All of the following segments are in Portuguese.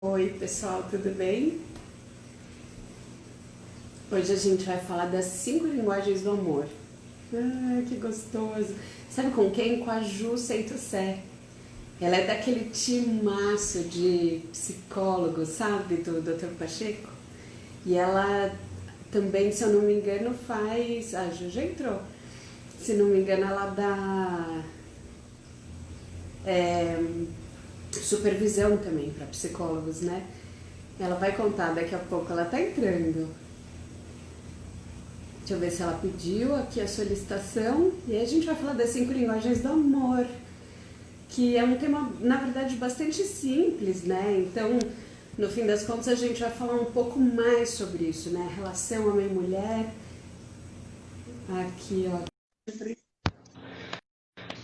Oi, pessoal, tudo bem? Hoje a gente vai falar das 5 linguagens do amor. Ah, que gostoso! Sabe com quem? Com a Ju Seitosé. Ela é daquele timaço de psicólogos, sabe? Do Dr. Pacheco. E ela também, se eu não me engano, faz... A Ju já entrou. Se não me engano, ela dá supervisão também para psicólogos, né? Ela vai contar daqui a pouco, ela tá entrando. Deixa eu ver se ela pediu aqui a solicitação. E aí a gente vai falar das 5 linguagens do amor, que é um tema, na verdade, bastante simples, né? Então, no fim das contas, a gente vai falar um pouco mais sobre isso, né? Relação homem-mulher. Aqui, ó.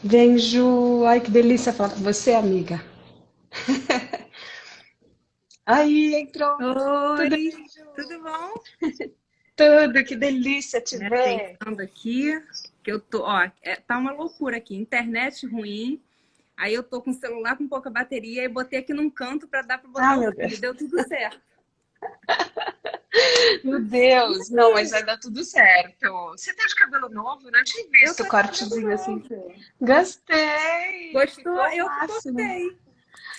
Vem, Ju. Ai, que delícia falar com você, amiga. Aí, entrou. Tudo Oi, bem, Ju? tudo bom? Tudo, que delícia te Me ver. ajeitando aqui, que eu tô, ó, tá uma loucura aqui, internet ruim, aí eu tô com o celular com pouca bateria e botei aqui num canto para dar para Ai, botar o meu fone, Deus. deu tudo certo. Meu E Deus. Não, mas aí, vai dar tudo certo. Você tá de cabelo novo? Eu não tinha eu visto tô o de cabelo cortezinho assim. novo. Gostei! Gostou? Ficou o Eu que máximo. gostei.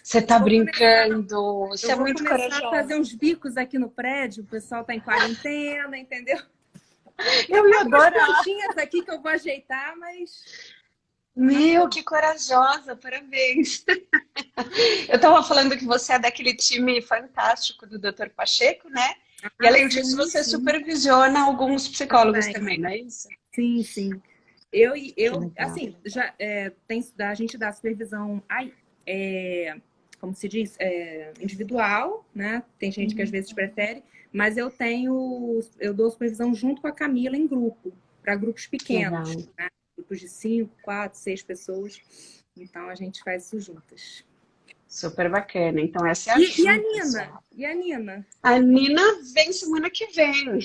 Você Eu tá vou começar, brincando. Você eu é vou muito começar a fazer corajosa. uns bicos aqui no prédio, o pessoal tá em quarentena, entendeu? Já Eu ia tá com umas adorar. plantinhas aqui que eu vou ajeitar, mas Meu, pronto. que corajosa. Parabéns. Eu tava falando que você é daquele time fantástico do Dr. Pacheco, né? E Ah, além disso, sim, você sim, supervisiona alguns psicólogos também. também, não é isso? Sim, sim. Eu, Que eu legal. assim, já a gente dá supervisão, como se diz, individual, né? Tem gente que às vezes prefere, mas eu dou supervisão junto com a Camila em grupo, para grupos pequenos, Legal. né? Grupos de 5, 4, 6 pessoas. Então a gente faz isso juntas. Super bacana. Então, essa é a E a Ju, Nina? pessoal. E a Nina? A Nina vem semana que vem.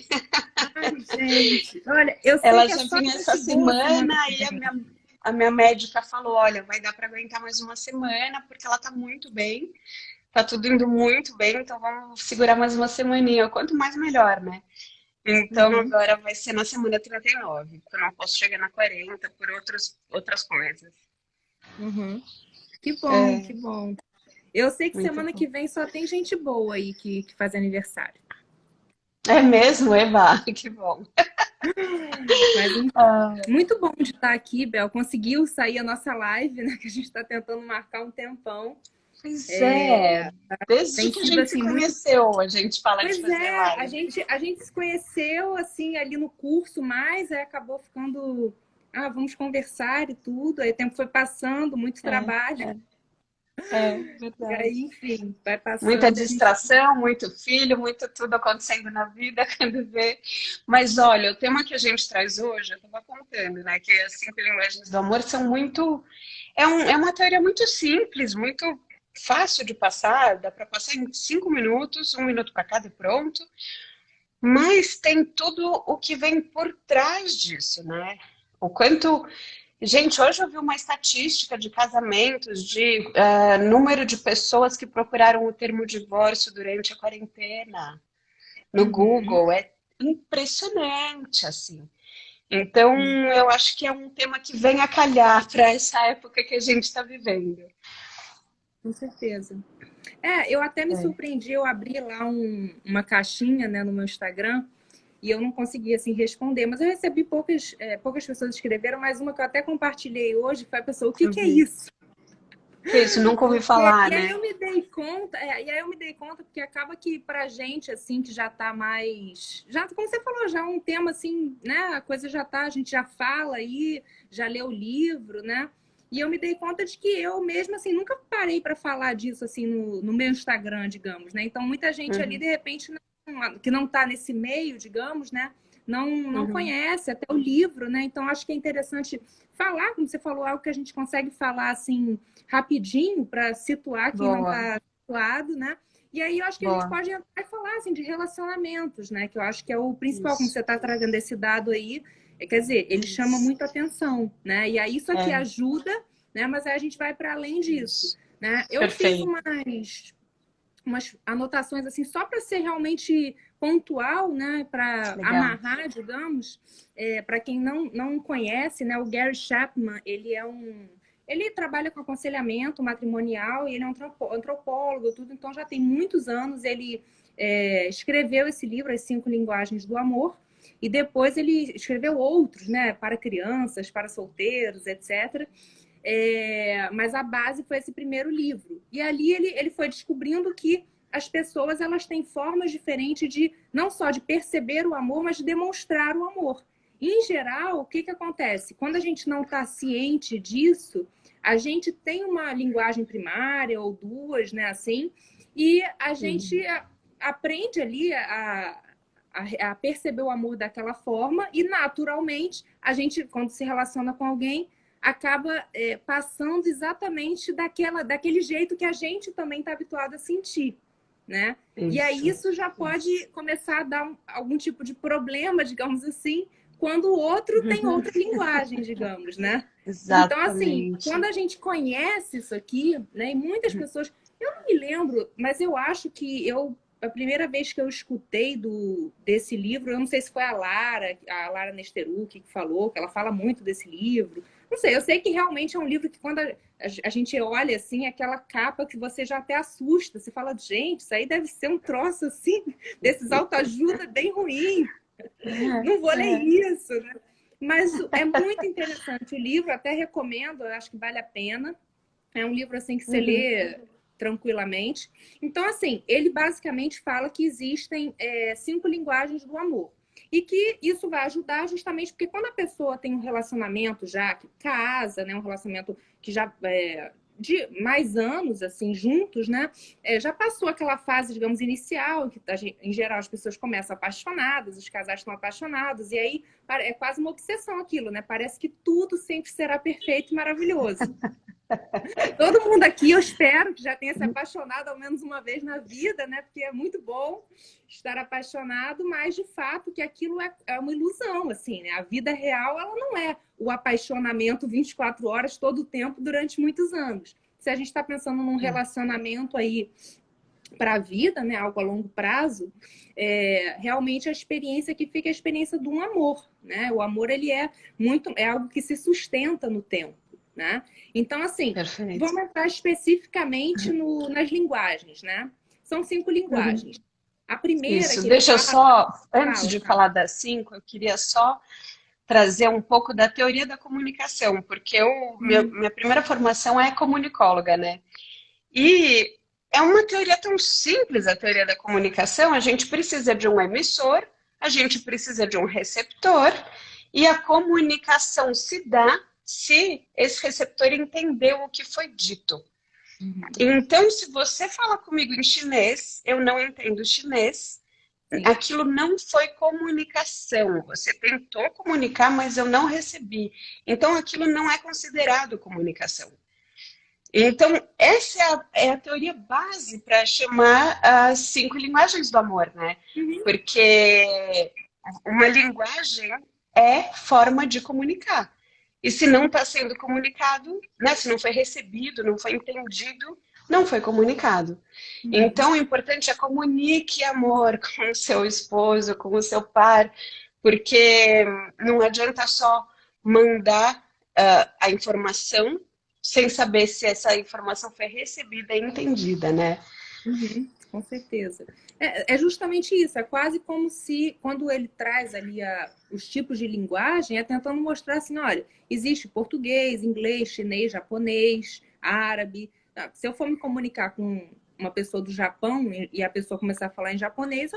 Ai, gente. Olha, eu sei Ela que é já só vinha essa gente boa semana semana que e vem. a minha médica falou, olha, vai dar para aguentar mais uma semana, porque ela tá muito bem, tá tudo indo muito bem, então vamos segurar mais uma semaninha. Quanto mais melhor, né? Então Uhum, agora vai ser na semana 39, porque eu não posso chegar na 40 por outras coisas. uhum. Que bom, que É, bom. Eu sei que muito semana bom. que vem só tem gente boa aí que faz aniversário. É mesmo, Eva? Que bom. Mas Ah, muito bom de estar aqui, Bel. Conseguiu sair a nossa live, né? Que a gente está tentando marcar um tempão. pois é. Desde Tem que a sido gente se assim muito. conheceu, a gente fala de Pois fazer é, live. a gente se conheceu assim ali no curso, mas aí acabou ficando. Ah, vamos conversar e tudo. Aí o tempo foi passando, muito É, trabalho. é, é E aí, verdade. enfim, vai Muita passando e a gente. distração, muito filho, muito tudo acontecendo na vida, quando vê. Mas olha, o tema que a gente traz hoje, eu estava contando, né? Que as 5 linguagens do amor são muito. É uma teoria muito simples, muito fácil de passar, dá para passar em 5 minutos, 1 minuto para cada e pronto. Mas tem tudo o que vem por trás disso, né? O quanto. Gente, hoje eu vi uma estatística de casamentos, de número de pessoas que procuraram o termo divórcio durante a quarentena no Uhum, Google. É impressionante, assim. Então, sim, eu acho que é um tema que vem a calhar para essa época que a gente está vivendo. com certeza. Eu até me É. surpreendi, eu abri lá uma caixinha, né, no meu Instagram e eu não consegui assim responder, mas eu recebi poucas pessoas escreveram, mas uma que eu até compartilhei hoje foi a pessoa, o que que é Uhum. isso? Que isso, nunca ouvi Porque falar, e aí né? eu me dei conta, e aí eu me dei conta porque acaba que pra gente assim que já tá mais, já como você falou, já é um tema assim, né, a coisa já tá, a gente já fala aí, já leu o livro, né? E eu me dei conta de que eu mesma assim nunca parei para falar disso assim no meu Instagram, digamos, né? Então muita gente ali Uhum. de repente que não tá nesse meio, digamos, né? Não Uhum. conhece até o livro, né? Então acho que é interessante falar, como você falou, algo que a gente consegue falar assim rapidinho para situar quem não Boa, está situado, né? E aí eu acho que a gente boa. pode entrar e falar assim, de relacionamentos, né? Que eu acho que é o principal, como Isso, você está trazendo esse dado aí, quer dizer, ele chama isso. muito atenção, né? E aí isso aqui É, ajuda, né? Mas aí a gente vai para além disso, isso. né? Eu fiz Perfeito. umas umas anotações assim, só para ser realmente pontual, né? Para amarrar, digamos. Para quem não conhece, né? O Gary Chapman, ele trabalha com aconselhamento matrimonial e ele é um antropólogo, tudo, então já tem muitos anos. Ele escreveu esse livro, As 5 Linguagens do Amor, e depois ele escreveu outros, né? Para crianças, para solteiros, etc. Mas a base foi esse primeiro livro. E ali ele foi descobrindo que as pessoas elas têm formas diferentes de não só de perceber o amor, mas de demonstrar o amor. E, em geral, o que acontece? Quando a gente não está ciente disso, a gente tem uma linguagem primária ou duas, né, assim, e a gente aprende ali a perceber o amor daquela forma e, naturalmente, a gente, quando se relaciona com alguém, acaba passando exatamente daquele jeito que a gente também está habituado a sentir, né? Isso. E aí isso já pode começar a dar algum tipo de problema, digamos assim, quando o outro tem outra linguagem, digamos, né? Exatamente. Então, assim, quando a gente conhece isso aqui, né? E muitas pessoas... Eu não me lembro, mas eu acho que a primeira vez que eu escutei desse livro, eu não sei se foi a Lara Nesteruk que falou, que ela fala muito desse livro. Não sei, eu sei que realmente é um livro que quando a gente olha assim, aquela capa que você já até assusta, você fala, gente, isso aí deve ser um troço assim, desses autoajuda bem ruim. Não vou ler isso, né? Mas é muito interessante o livro, até recomendo, eu acho que vale a pena. É um livro assim que você lê tranquilamente. Então, assim, ele basicamente fala que existem 5 linguagens do amor. E que isso vai ajudar justamente porque quando a pessoa tem um relacionamento já que casa, né, um relacionamento que já de mais anos assim juntos, né, já passou aquela fase, digamos, inicial, que em geral as pessoas começam apaixonadas, os casais estão apaixonados, e aí é quase uma obsessão aquilo, né? Parece que tudo sempre será perfeito e maravilhoso. Todo mundo aqui, eu espero que já tenha se apaixonado ao menos uma vez na vida, né? Porque é muito bom estar apaixonado, mas de fato que aquilo é uma ilusão, assim, né? A vida real, ela não é o apaixonamento 24 horas todo o tempo durante muitos anos. Se a gente está pensando num relacionamento aí para a vida, né? Algo a longo prazo, realmente a experiência que fica é a experiência de um amor, né? O amor, ele é algo que se sustenta no tempo. Né? Então, assim, vamos entrar especificamente nas linguagens, né? São 5 linguagens. A primeira... Isso, deixa eu só, antes de falar das 5, eu queria só trazer um pouco da teoria da comunicação, porque minha primeira formação é comunicóloga, né? E é uma teoria tão simples, a teoria da comunicação. A gente precisa de um emissor, a gente precisa de um receptor, e a comunicação se dá se esse receptor entendeu o que foi dito. Então, se você fala comigo em chinês, eu não entendo chinês, aquilo não foi comunicação. Você tentou comunicar, mas eu não recebi. Então, aquilo não é considerado comunicação. Então, essa é a teoria base para chamar as 5 linguagens do amor, né? Porque uma linguagem é forma de comunicar. E se não está sendo comunicado, né, se não foi recebido, não foi entendido, não foi comunicado. Então, o importante é comunique amor com o seu esposo, com o seu par, porque não adianta só mandar a informação sem saber se essa informação foi recebida e entendida, né? Com certeza. É justamente isso, é quase como se, quando ele traz ali os tipos de linguagem, é tentando mostrar assim, olha, existe português, inglês, chinês, japonês, árabe. Se eu for me comunicar com uma pessoa do Japão e a pessoa começar a falar em japonês,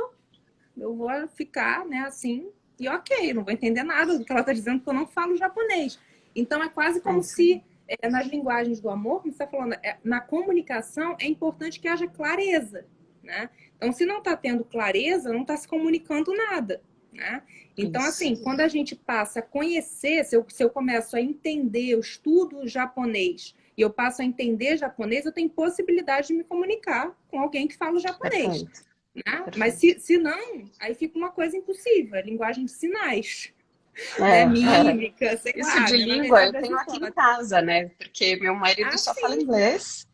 eu vou ficar, né, assim, e ok, não vou entender nada do que ela está dizendo, porque eu não falo japonês. Então, é quase como se, nas linguagens do amor, como você está falando, na comunicação, é importante que haja clareza, né? Então, se não está tendo clareza, não está se comunicando nada, né? Então, assim, quando a gente passa a conhecer, se eu começo a entender, eu estudo japonês e eu passo a entender japonês, eu tenho possibilidade de me comunicar com alguém que fala japonês. Né? Mas se não, aí fica uma coisa impossível, a linguagem de sinais. Mímica, sei isso lá. de língua eu tenho aqui em casa, né? Porque meu marido só fala inglês.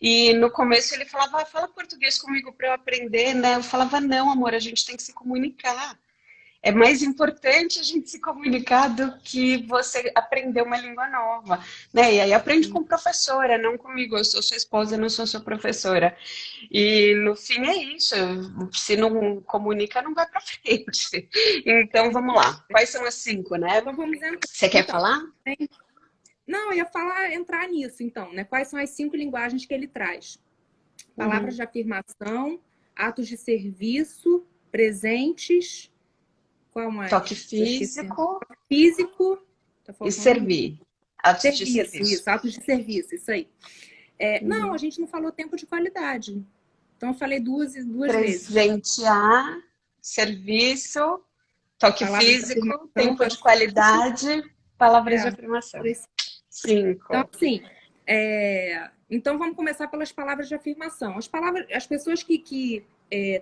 E no começo ele falava, fala português comigo para eu aprender, né? Eu falava, não, amor, a gente tem que se comunicar. É mais importante a gente se comunicar do que você aprender uma língua nova, né? E aí aprende com professora, não comigo. Eu sou sua esposa, não sou sua professora. E no fim é isso. Se não comunica, não vai para frente. Então vamos lá. Quais são as 5, né? Então vamos entrar. Você quer Então, falar? não, eu ia falar, entrar nisso, então, né? Quais são as 5 linguagens que ele traz? Palavras de afirmação, atos de serviço, presentes, qual mais? Toque físico Físico, tá e faltando servir. Atos de serviço, serviço. isso, atos de serviço, isso aí. Não, a gente não falou tempo de qualidade. Então eu falei duas vezes. Presentear, serviço, toque Palavras de físico, afirmação, tempo de qualidade, palavras de afirmação. 5. Então, assim, então vamos começar pelas palavras de afirmação. As pessoas que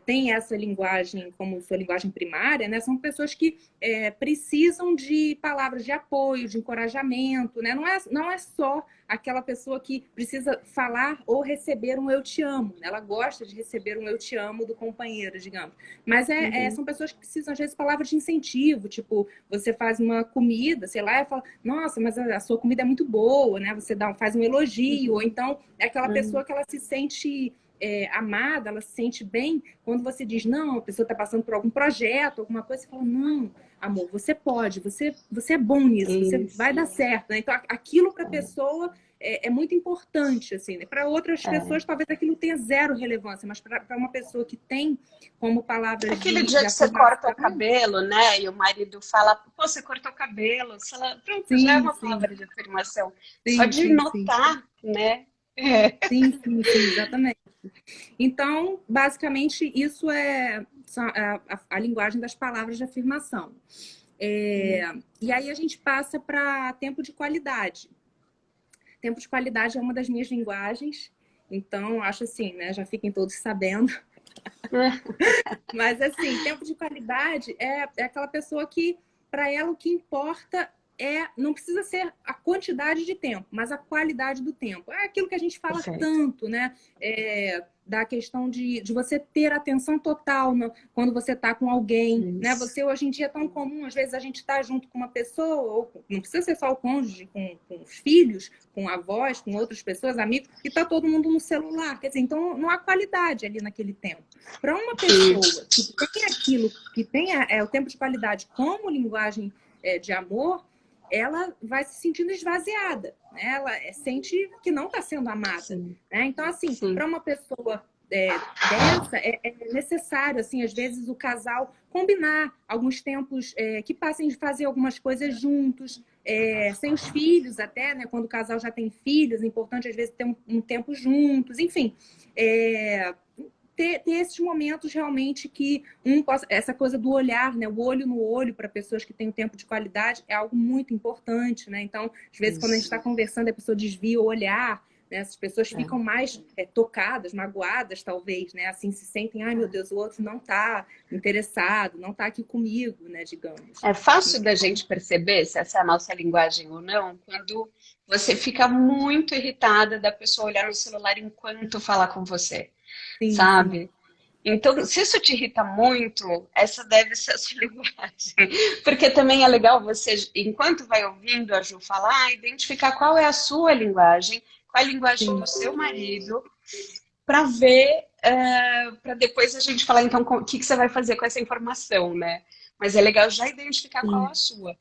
têm essa linguagem como sua linguagem primária, né, são pessoas que precisam de palavras de apoio, de encorajamento, né? Não é só aquela pessoa que precisa falar ou receber um eu te amo. Ela gosta de receber um eu te amo do companheiro, digamos. Mas são pessoas que precisam, às vezes, de palavras de incentivo, tipo, você faz uma comida, sei lá, e fala, nossa, mas a sua comida é muito boa, né? Você faz um elogio, ou então é aquela pessoa que ela se sente amada, ela se sente bem quando você diz, não, a pessoa está passando por algum projeto, alguma coisa, você fala, não, amor, você pode, você é bom nisso, você vai dar certo, né? Então, aquilo para a pessoa é muito importante, assim, né? Para outras pessoas, talvez aquilo tenha zero relevância, mas para uma pessoa que tem como palavras aquele de dia que você corta o afirmação, cabelo, né? E o marido fala, pô, você cortou o cabelo. Pronto, já é uma palavra de afirmação. Só de notar, né? Sim, exatamente. Então, basicamente, isso é a linguagem das palavras de afirmação. E aí a gente passa para tempo de qualidade. Tempo de qualidade é uma das minhas linguagens, então acho assim, né? Já fiquem todos sabendo. Mas assim, tempo de qualidade é aquela pessoa que, para ela, o que importa não precisa ser a quantidade de tempo, mas a qualidade do tempo. É aquilo que a gente fala tanto, né? Da questão de você ter atenção total quando você está com alguém, né? Você, hoje em dia, é tão comum, às vezes a gente está junto com uma pessoa, ou não precisa ser só o cônjuge, com os filhos, com avós, com outras pessoas, amigos, e está todo mundo no celular. Quer dizer, então não há qualidade ali naquele tempo. Para uma pessoa que tem aquilo, que tem o tempo de qualidade como linguagem de amor, ela vai se sentindo esvaziada, né? Ela sente que não está sendo amada, né? Então, assim, para uma pessoa dessa, é necessário, assim, às vezes, o casal combinar alguns tempos que passem de fazer algumas coisas juntos, sem os filhos até, né? Quando o casal já tem filhos, é importante, às vezes, ter um tempo juntos, enfim. Ter esses momentos realmente que essa coisa do olhar, né? O olho no olho para pessoas que têm um tempo de qualidade é algo muito importante, né? Então, às vezes, quando a gente está conversando, a pessoa desvia o olhar, né? Essas pessoas ficam mais tocadas, magoadas, talvez, né? Assim, se sentem, ai meu Deus, o outro não está interessado, não está aqui comigo, né? Digamos. É fácil da gente perceber se essa é a nossa linguagem ou não, quando você fica muito irritada da pessoa olhar no celular enquanto falar com você. Sabe? Então, se isso te irrita muito, essa deve ser a sua linguagem. Porque também é legal você, enquanto vai ouvindo a Ju falar, identificar qual é a sua linguagem, qual é a linguagem do seu marido, para ver, para depois a gente falar, então, o que você vai fazer com essa informação, né? Mas é legal já identificar qual é a sua.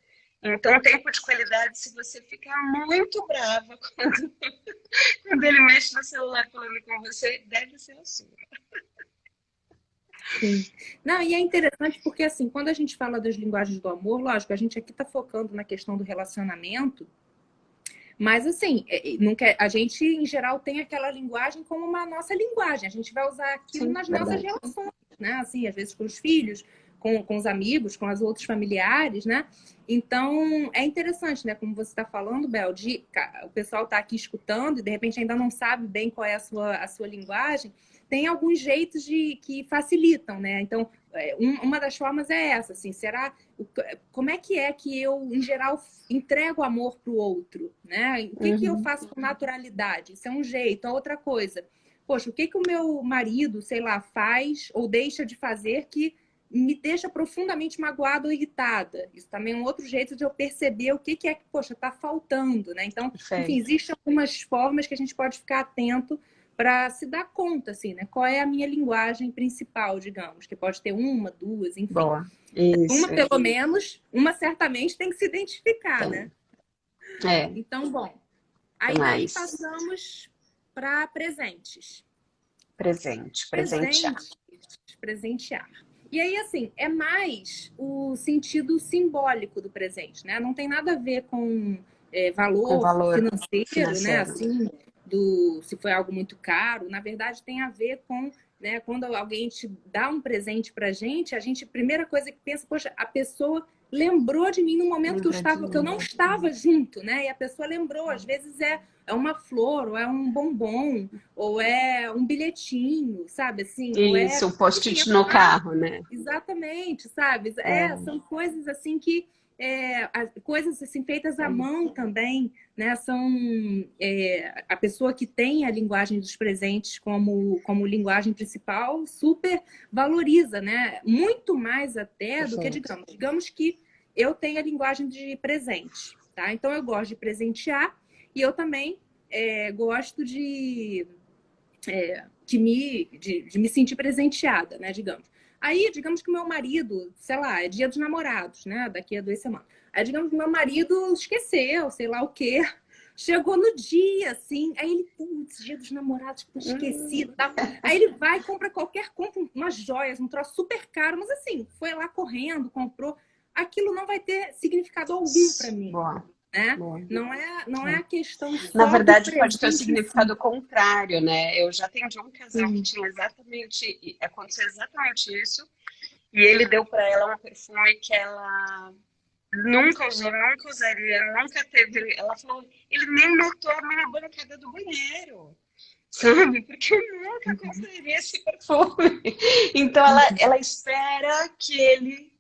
Então, tempo de qualidade, se você ficar muito brava quando ele mexe no celular falando com você, deve ser a sua. Sim. Não, e é interessante porque, assim, quando a gente fala das linguagens do amor, lógico, a gente aqui está focando na questão do relacionamento, mas, assim, a gente, em geral, tem aquela linguagem como uma nossa linguagem. A gente vai usar aquilo nas nossas relações, né? Assim, às vezes com os filhos, com os amigos, com os outros familiares, né? Então, é interessante, né? Como você está falando, Bel, o pessoal está aqui escutando e, de repente, ainda não sabe bem qual é a sua linguagem. tem alguns jeitos que facilitam, né? Então, uma das formas é essa, assim, como é que eu, em geral, entrego amor para o outro, né? O que eu faço com naturalidade? Isso é um jeito. A outra coisa, poxa, o que o meu marido, sei lá, faz ou deixa de fazer que me deixa profundamente magoada ou irritada? Isso também é um outro jeito de eu perceber o que é que, poxa, está faltando, né? Então, enfim, existem algumas formas que a gente pode ficar atento para se dar conta, assim, né? Qual é a minha linguagem principal, digamos, que pode ter uma, duas, enfim. Boa. Isso. Uma, pelo menos, uma certamente tem que se identificar, né? Então, bom. Aí daí passamos para presentes. Presentear. Presentear. E aí, assim, é mais o sentido simbólico do presente, né? Não tem nada a ver com valor financeiro, né? Assim, se foi algo muito caro. Na verdade, tem a ver com, né, quando alguém te dá um presente pra gente, a primeira coisa que pensa, poxa, a pessoa lembrou de mim no momento que eu não estava junto, né? E a pessoa lembrou, às vezes é uma flor, ou é um bombom, ou é um bilhetinho, sabe? Assim, isso, um post-it no carro, né? Exatamente, sabe? São coisas assim que coisas assim feitas à mão também, né? São a pessoa que tem a linguagem dos presentes como linguagem principal super valoriza, né? Muito mais até do que digamos que eu tenho a linguagem de presente, tá? Então eu gosto de presentear e eu também gosto de me sentir presenteada, né? Digamos. Aí, digamos que o meu marido, sei lá, é dia dos namorados, né? Daqui a 2 semanas. Aí, digamos que meu marido esqueceu, sei lá o quê. Chegou no dia, assim. Aí ele, putz, dia dos namorados, esqueci. Tá? Aí ele vai e compra umas joias, um troço super caro. Mas assim, foi lá correndo, comprou. Aquilo não vai ter significado algum para mim. Né? Não é a questão só. Na verdade, pode ter o significado contrário, né? Eu já atendi um casal que tinha aconteceu exatamente isso, e ele deu para ela um perfume que ela nunca usou, nunca usaria, nunca teve. Ela falou, ele nem notou a minha bancada do banheiro, sabe? Porque eu nunca compraria esse perfume. Então ela espera que ele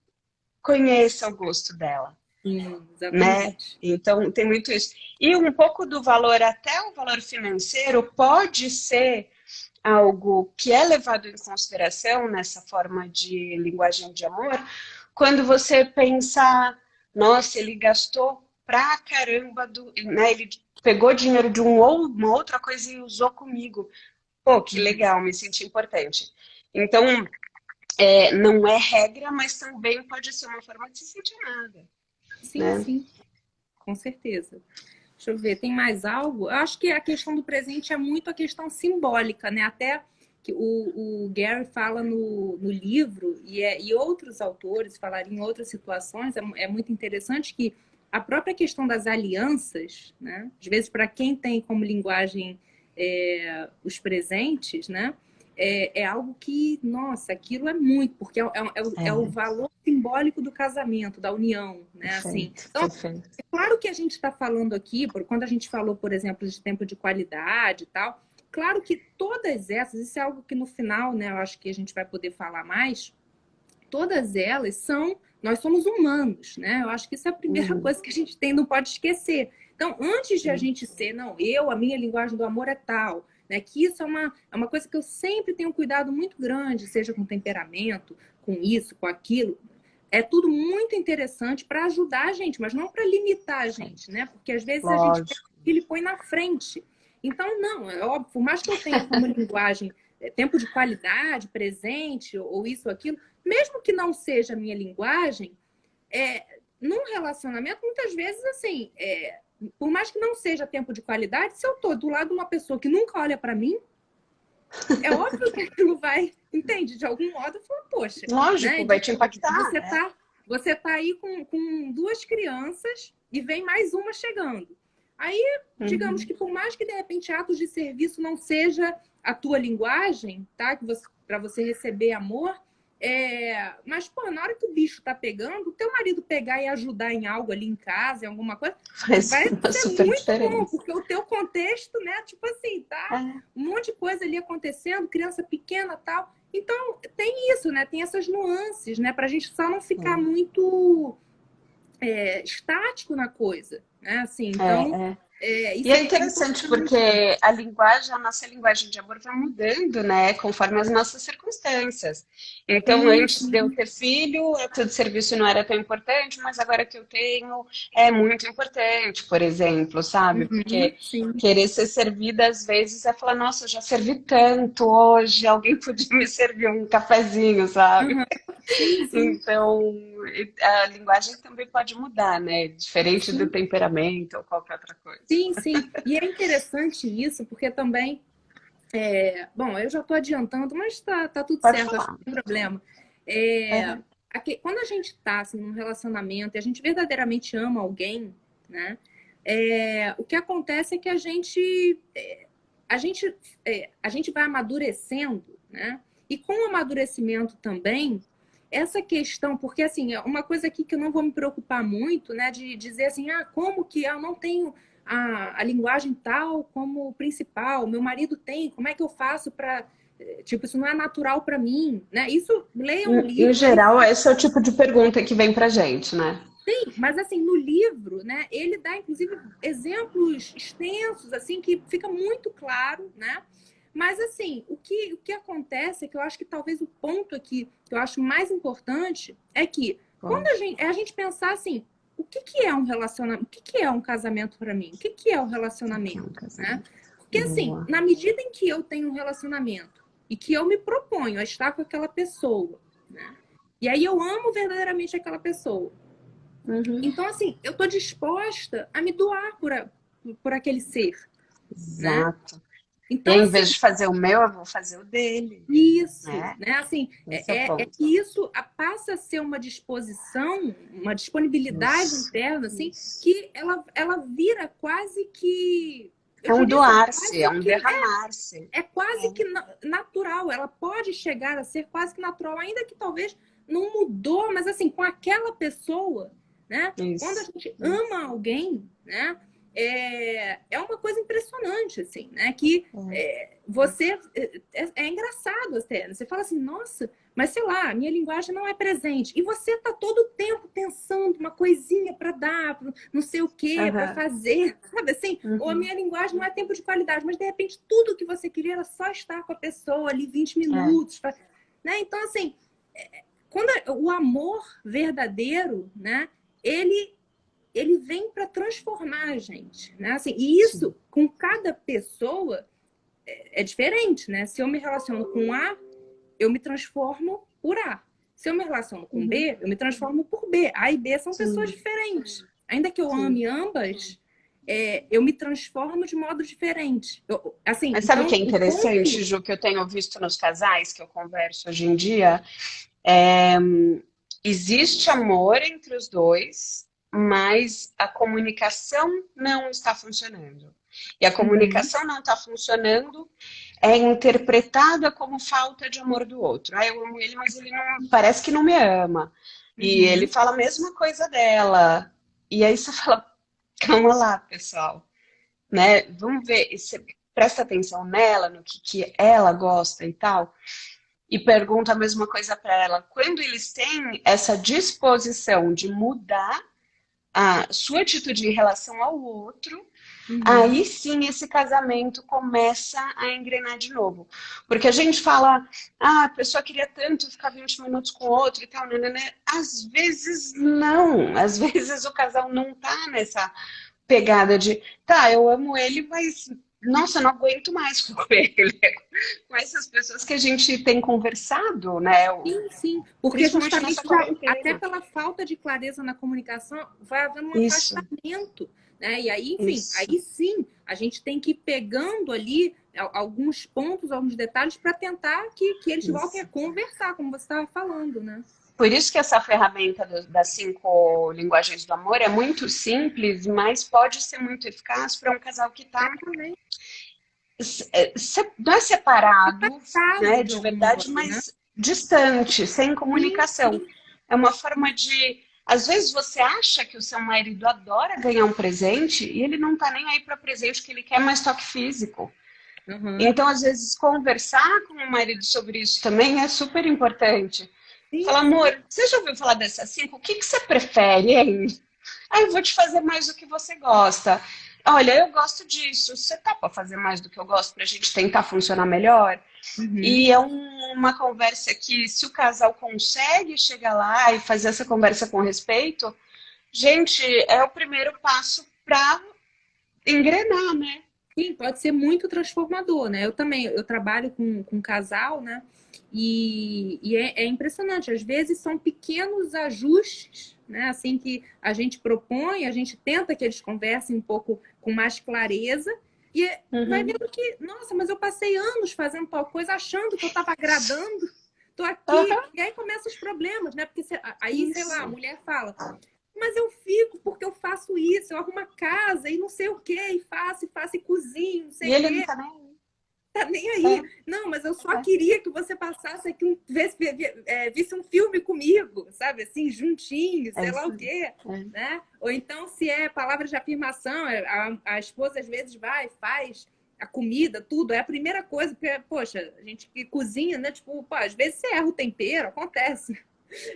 conheça o gosto dela. Né? Então tem muito isso. E um pouco do valor, até o valor financeiro, pode ser algo que é levado em consideração nessa forma de linguagem de amor, quando você pensa, nossa, ele gastou pra caramba, né? Ele pegou dinheiro de uma outra coisa e usou comigo. Pô, que legal, me senti importante. Então, não é regra, mas também pode ser uma forma de se sentir amada. Sim, né? Sim, com certeza. Deixa eu ver, tem mais algo? Eu acho que a questão do presente é muito a questão simbólica, né? Até que o Gary fala no livro, e outros autores falaram em outras situações, é muito interessante que a própria questão das alianças, né? Às vezes, para quem tem como linguagem os presentes, né? É algo que, nossa, aquilo é muito, porque é o valor simbólico do casamento, da união, né? Assim, então, é claro que a gente está falando aqui, quando a gente falou, por exemplo, de tempo de qualidade e tal, claro que todas essas, isso é algo que no final, né, eu acho que a gente vai poder falar mais, todas elas nós somos humanos, né? Eu acho que isso é a primeira coisa que a gente não pode esquecer. Então, antes de a gente ser, a minha linguagem do amor é tal, né? Que isso é uma coisa que eu sempre tenho um cuidado muito grande, seja com temperamento, com isso, com aquilo. É tudo muito interessante para ajudar a gente, mas não para limitar a gente, né? Porque às vezes a gente ele põe na frente. Então, não, é óbvio, por mais que eu tenha como linguagem tempo de qualidade, presente, ou isso, aquilo, mesmo que não seja a minha linguagem, num relacionamento, muitas vezes, assim, por mais que não seja tempo de qualidade, se eu tô do lado de uma pessoa que nunca olha para mim, é óbvio que aquilo vai, entende? De algum modo, eu falo, poxa. Lógico, né? Vai te impactar. Você tá aí com 2 crianças e vem mais uma chegando. Aí, digamos que por mais que, de repente, atos de serviço não seja a tua linguagem, tá? Para você receber amor, Mas, pô, na hora que o bicho tá pegando, o teu marido pegar e ajudar em algo ali em casa, em alguma coisa, Faz vai uma ser super muito bom, diferença. porque o teu contexto, né, tipo assim, tá É. um monte de coisa ali acontecendo, criança pequena e tal. Então, tem isso, né? Tem essas nuances, né? Pra gente só não ficar muito estático na coisa, né? Assim, então, É. E isso é é interessante importante. porque a nossa linguagem de amor vai mudando, né, conforme as nossas circunstâncias. Então, Sim, antes de eu sim. ter filho, a de serviço não era tão importante, mas agora que eu tenho, é muito importante, por exemplo, sabe? Uhum, Porque sim. querer ser servida às vezes é falar, nossa, eu já servi tanto hoje, alguém podia me servir um cafezinho, sabe? Uhum, sim, sim. Então, a linguagem também pode mudar, né? Diferente do Sim. temperamento ou qualquer outra coisa. Sim, sim. E é interessante isso, porque também, bom, eu já estou adiantando, mas tá tudo Pode certo, acho que falar. não tem problema. É, Aham. quando a gente está assim, num relacionamento e a gente verdadeiramente ama alguém, né? O que acontece é que a gente vai amadurecendo, né? E com o amadurecimento também, essa questão, porque assim, é uma coisa aqui que eu não vou me preocupar muito, né? De dizer assim, como que eu não tenho a linguagem tal como principal, meu marido tem, como é que eu faço para. Tipo, isso não é natural para mim, né? Isso, leia um Em livro aí. geral, esse é o tipo de pergunta que vem pra gente, né? Mas assim, no livro, né, ele dá inclusive exemplos extensos assim que fica muito claro, né? Mas assim, o que acontece é que eu acho que talvez o ponto aqui que eu acho mais importante é que quando Pode. a gente pensar assim, o que que é um relacionamento? O que que é um casamento para mim? O que que é o Que é um relacionamento, né? casamento. Porque assim, Boa. na medida em que eu tenho um relacionamento e que eu me proponho a estar com aquela pessoa, né? E aí eu amo verdadeiramente aquela pessoa. Uhum. Então, assim, eu estou disposta a me doar por aquele ser, né? Exato. E Então, aí, em assim, vez de fazer o meu, eu vou fazer o dele, isso, né? né? Assim, Esse é o ponto. que isso passa a ser uma disposição, uma disponibilidade Isso. interna, assim, Isso. que ela vira quase que, eu É um diria assim, doar-se, é quase um que derramar-se. quase É. que natural. Ela pode chegar a ser quase que natural, ainda que talvez não mudou, mas assim, com aquela pessoa, né? Quando a Isso. gente Isso. ama alguém, né? É uma coisa impressionante, assim, né? Que você é engraçado até. Né? Você fala assim, nossa, mas sei lá, a minha linguagem não é presente. E você tá todo o tempo pensando uma coisinha para dar, não sei o quê, para Aham. fazer, sabe assim? Ou a Uhum. minha linguagem não é tempo de qualidade, mas de repente tudo que você queria era só estar com a pessoa ali 20 É. minutos, né? Então, assim, quando o amor verdadeiro, né, ele ele vem para transformar a gente, né? Assim, e Sim. isso com cada pessoa é diferente, né? Se eu me relaciono com A, eu me transformo por A. Se eu me relaciono com Uhum. B, eu me transformo por B. A e B são pessoas Sim. diferentes. Ainda que eu Sim. ame ambas, eu me transformo de modo diferente. Assim, Mas sabe o que então é o ponto. interessante, Ju, que eu tenho visto nos casais que eu converso hoje em dia? É, existe amor entre os dois, mas a comunicação não está funcionando. E a Uhum, comunicação não está funcionando é interpretada como falta de amor do outro. Ah, eu amo ele, mas ele não, parece que não me ama. E ele uhum, fala a mesma coisa dela. E aí você fala, calma lá, pessoal, né? Vamos ver, e você presta atenção nela, no que ela gosta e tal e pergunta a mesma coisa para ela. Quando eles têm essa disposição de mudar a sua atitude em relação ao outro, uhum. aí sim esse casamento começa a engrenar de novo. Porque a gente fala, a pessoa queria tanto ficar 20 minutos com o outro e tal, né? Às vezes não, às vezes o casal não tá nessa pegada de, tá, eu amo ele, mas nossa, eu não aguento mais com ele. Com essas pessoas que a gente tem conversado, né? Sim, sim, porque Principalmente nessa justamente já, até quarentena. pela falta de clareza na comunicação, vai havendo um Isso, afastamento, né? E aí, enfim, isso, aí sim, a gente tem que ir pegando ali alguns pontos, alguns detalhes para tentar que eles voltem a isso. conversar, como você estava falando, né? Por isso que essa ferramenta das 5 linguagens do amor é muito simples, mas pode ser muito eficaz para um casal que está Exatamente. não é separado, Caso né, de de algum verdade, modo, né? mas distante, sem Sim, comunicação. sim. É uma forma de. Às vezes você acha que o seu marido adora ganhar um presente e ele não está nem aí para presente, que ele quer mais toque físico. Uhum. Então, às vezes, conversar com o marido sobre isso também é super importante. Sim, Fala, sim. amor, você já ouviu falar dessa 5? O que que você prefere, hein? Ah, eu vou te fazer mais do que você gosta. Olha, eu gosto disso. Você tá para fazer mais do que eu gosto para a gente tentar funcionar melhor? Uhum. E é uma conversa que, se o casal consegue chegar lá e fazer essa conversa com respeito, gente, é o primeiro passo para engrenar, né? Sim, pode ser muito transformador, né? Eu também, eu trabalho com casal, né? E é impressionante. Às vezes são pequenos ajustes, né? Assim que a gente propõe, a gente tenta que eles conversem um pouco com mais clareza e vai Uhum. vendo que, nossa, mas eu passei anos fazendo tal coisa, achando que eu estava agradando, tô aqui. Uhum. E aí começam os problemas, né? Porque aí, sei lá, a Isso. mulher fala, mas eu fico porque eu faço isso, eu arrumo a casa e não sei o que, e faço e cozinho, não E sei o ele não que, tá nem aí. tá nem É, aí. Não, mas eu só é. queria que você passasse aqui, visse um filme comigo, sabe, assim, juntinho, É sei lá isso o aí. quê, É. né? Ou então, se é palavra de afirmação, a esposa às vezes vai, faz a comida, tudo, é a primeira coisa, porque, poxa, a gente que cozinha, né, tipo, pô, às vezes você erra o tempero, acontece.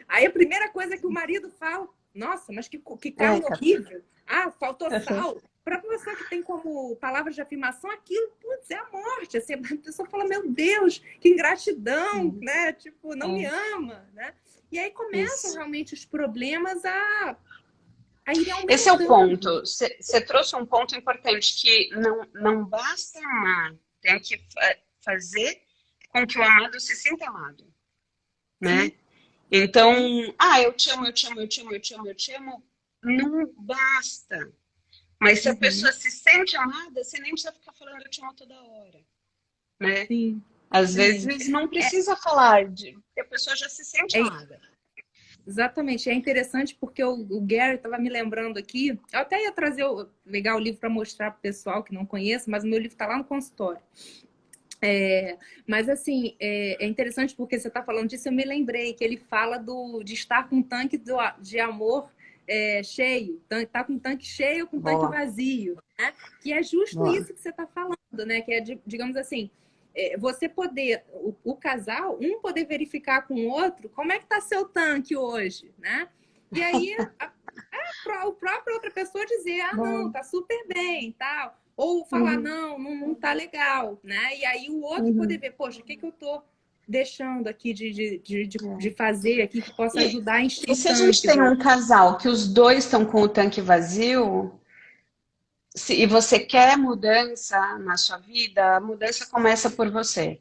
Aí a primeira coisa que o marido fala, nossa, mas que É, carne cara. horrível. Ah, faltou Uhum. sal. Para a pessoa que tem como palavra de afirmação aquilo, putz, é a morte. Assim, a pessoa fala, meu Deus, que ingratidão, né? Tipo, não me É, ama, né? E aí começam isso. realmente os problemas a irem Esse é o aumentando. ponto. Você trouxe um ponto importante que não basta amar, tem que fazer com que o amado se sinta amado, né? Sim, Então, sim, eu te amo, eu te amo, eu te amo, eu te amo, eu te amo, não basta. Mas se a uhum, pessoa se sente amada, você nem precisa ficar falando eu te amo toda hora, né? sim, Às exatamente. vezes não É, precisa falar, porque a pessoa já se sente é amada. Exatamente, é interessante porque o Gary estava me lembrando aqui. Eu até ia trazer legal o livro para mostrar para o pessoal que não conhece, mas o meu livro está lá no consultório. Mas assim, é interessante porque você está falando disso, eu me lembrei que ele fala de estar com um tanque de amor cheio, tá com um tanque cheio ou com um tanque Boa, vazio, né? Que é justo boa. isso que você está falando, né? Que é, digamos assim, você poder, o casal, um poder verificar com o outro como é que está seu tanque hoje, né? E aí o próprio outra pessoa dizer, ah, não, Boa. tá super bem, tal. Ou falar, Uhum, não tá legal, né? E aí o outro poder uhum. ver, poxa, o que que eu tô deixando aqui de É. fazer aqui que possa E, ajudar a encher e o se a gente tanque tem do... um casal que os dois estão com o tanque vazio, e você quer mudança na sua vida, a mudança começa por você.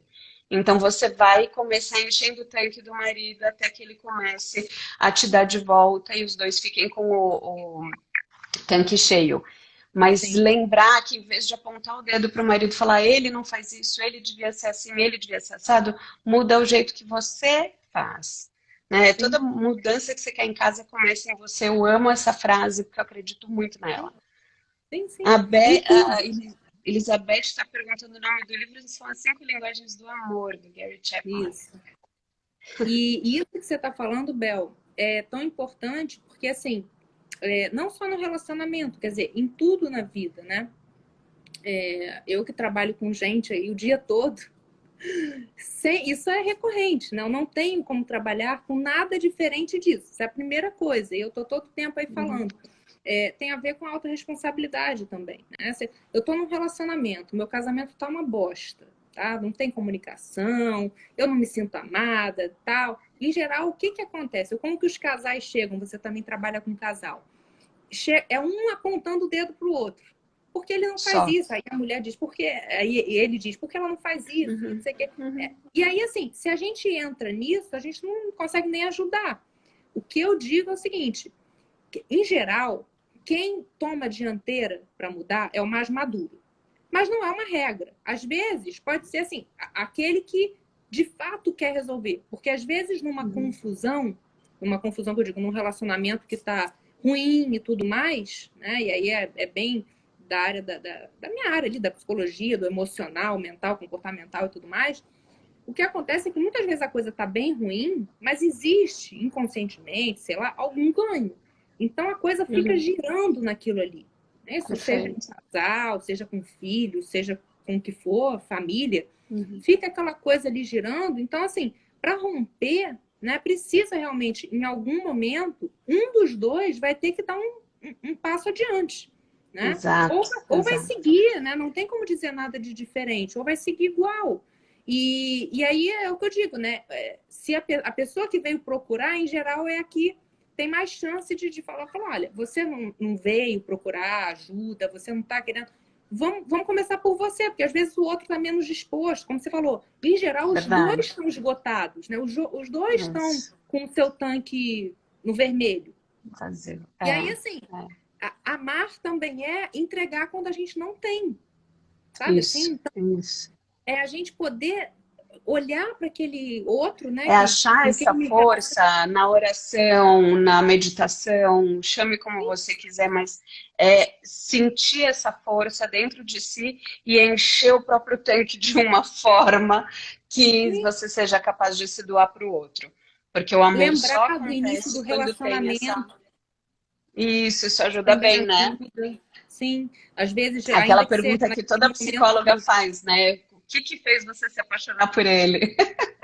Então você vai começar enchendo o tanque do marido até que ele comece a te dar de volta e os dois fiquem com o tanque cheio. Mas Sim, lembrar que, em vez de apontar o dedo para o marido e falar ele não faz isso, ele devia ser assim, ele devia ser assado, muda o jeito que você faz. Né? Toda sim, mudança que você quer em casa começa em você. Eu amo essa frase porque eu acredito muito nela. sim, sim, sim. A, Be E a Elizabeth está perguntando o nome do livro, são as 5 linguagens do amor, do Gary Chapman. isso. E isso que você está falando, Bel, é tão importante porque, assim, não só no relacionamento, quer dizer, em tudo na vida, né? Eu que trabalho com gente aí o dia todo, isso é recorrente, né? Eu não tenho como trabalhar com nada diferente disso. Isso é a primeira coisa. E eu estou todo tempo aí Uhum. falando. Tem a ver com a autorresponsabilidade também. Né? Eu estou num relacionamento, meu casamento está uma bosta, tá? Não tem comunicação, eu não me sinto amada, tal. Em geral, o que que acontece? Como que os casais chegam? Você também trabalha com casal. É um apontando o dedo para o outro. Porque ele não faz Só. isso. Aí a mulher diz, por quê? Aí ele diz, por que ela não faz isso? E não Uhum. sei o quê. Uhum. E aí, assim, se a gente entra nisso, a gente não consegue nem ajudar. O que eu digo é o seguinte: em geral, quem toma a dianteira para mudar é o mais maduro. Mas não é uma regra. Às vezes, pode ser assim, aquele que de fato quer resolver. Porque às vezes, Uhum. numa confusão que eu digo, num relacionamento que está ruim e tudo mais, né? E aí é bem da área da minha área ali, da psicologia, do emocional, mental, comportamental e tudo mais. o que acontece é que muitas vezes a coisa está bem ruim, mas existe inconscientemente, sei lá, algum ganho. Então a coisa fica girando naquilo ali. Né? Isso seja com casal, seja com filho, seja com o que for, família. Fica aquela coisa ali girando. Então, assim, para romper, né, precisa realmente, em algum momento, um dos dois vai ter que dar um passo adiante. Né? Exato, ou vai seguir, né? Não tem como dizer nada de diferente, ou vai seguir igual. E aí é o que eu digo, né? Se a pessoa que veio procurar, em geral, é a que tem mais chance de falar, olha, você não veio procurar ajuda, você não está querendo... Vamos começar por você, porque às vezes o outro está menos disposto, como você falou. Em geral, os dois estão esgotados, né? Os dois estão com o seu tanque no vermelho. E aí, assim, amar também é entregar quando a gente não tem. Sabe assim? Então, é a gente poder olhar para aquele outro, né? É achar essa força na oração, na meditação, chame como você quiser, mas sentir essa força dentro de si e encher o próprio tanque de uma forma que você seja capaz de se doar para o outro. Porque o amor só acontece do início do relacionamento. Isso ajuda bem, né? Sim, às vezes... Aquela pergunta que toda psicóloga faz, né? O que fez você se apaixonar por ele?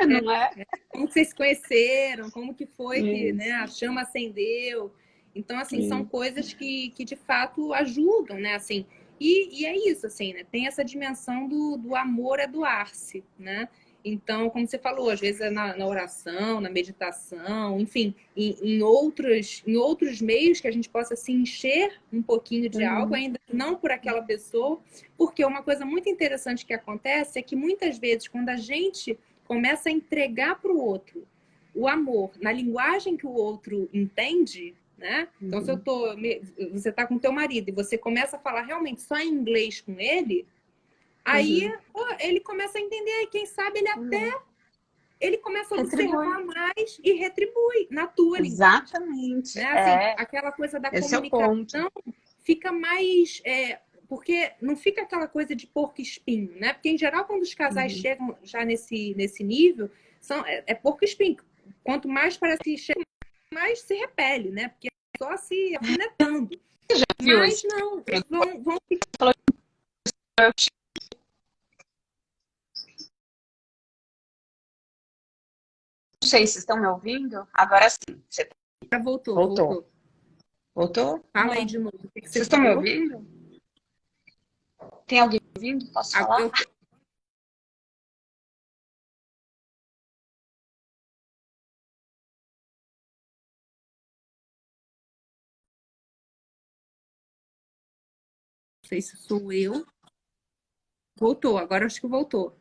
Não é? Como vocês se conheceram? Como que foi que, né, a chama acendeu? Então, assim, são coisas que de fato ajudam, né? Assim, e é isso, assim, né? Tem essa dimensão do amor é doar-se, né? Então, como você falou, às vezes é na oração, na meditação, enfim, em outros meios que a gente possa se encher um pouquinho de algo, ainda não por aquela pessoa, porque uma coisa muito interessante que acontece é que muitas vezes, quando a gente começa a entregar para o outro o amor na linguagem que o outro entende, né? Então, se você está com o teu marido e você começa a falar realmente só em inglês com ele, aí ele começa a entender, e quem sabe ele começa a observar mais e retribui na tua linguagem. Exatamente. Né? Assim, aquela coisa da comunicação fica mais... porque não fica aquela coisa de porco-espinho, né? Porque, em geral, quando os casais chegam já nesse nível, é porco-espinho. Quanto mais parece que chega, mais se repele, né? Porque é só se afinetando. Mas não, eles vão ficar... Não sei se estão me ouvindo. Agora sim. Você... Voltou. Fala aí de novo. Vocês estão me ouvindo? Tem alguém me ouvindo? Posso falar? Não sei se sou eu. Voltou, agora acho que voltou.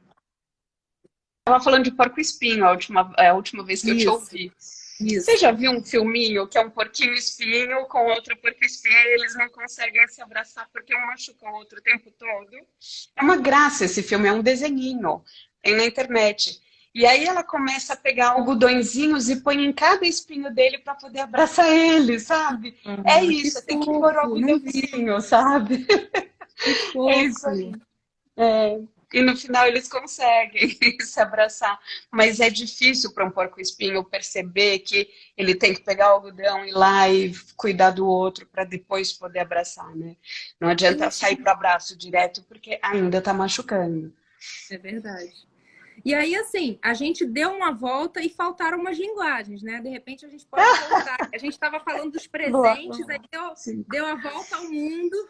Estava falando de porco-espinho a última vez que eu te ouvi. Isso. Você já viu um filminho que é um porquinho-espinho com outro porco-espinho e eles não conseguem se abraçar porque um machuca o outro o tempo todo? É uma graça esse filme, é um desenhinho. Tem na internet. E aí ela começa a pegar algodõezinhos e põe em cada espinho dele para poder abraçar ele, sabe? É isso, tem que pôr o algodãozinho, sabe? É isso aí. E no final eles conseguem se abraçar. Mas é difícil para um porco-espinho perceber que ele tem que pegar o algodão, ir lá e cuidar do outro para depois poder abraçar, né? Não adianta sair para o abraço direto porque ainda está machucando. É verdade. E aí, assim, a gente deu uma volta e faltaram umas linguagens, né? De repente a gente pode voltar. A gente estava falando dos presentes, aí deu a volta ao mundo.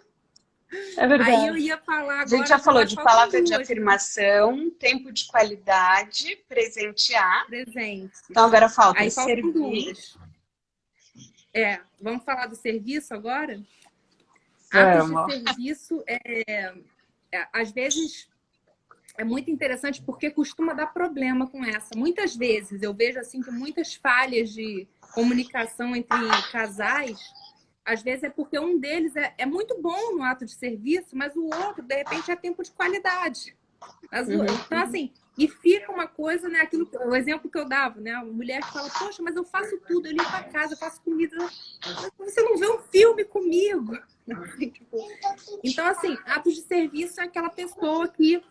É verdade. Aí eu ia falar agora... A gente já falou de palavra de afirmação, tempo de qualidade, presentear. Presente. Então agora falta aí servir. Duas. Vamos falar do serviço agora? Atos de serviço, às vezes, é muito interessante porque costuma dar problema com essa. Muitas vezes eu vejo assim que muitas falhas de comunicação entre casais... Às vezes é porque um deles é muito bom no ato de serviço, mas o outro, de repente, é tempo de qualidade. Então, assim, e fica uma coisa, né? O exemplo que eu dava, né? A mulher que fala, poxa, mas eu faço tudo, eu limpo a casa, eu faço comida. Você não vê um filme comigo. Então, assim, atos de serviço é aquela pessoa que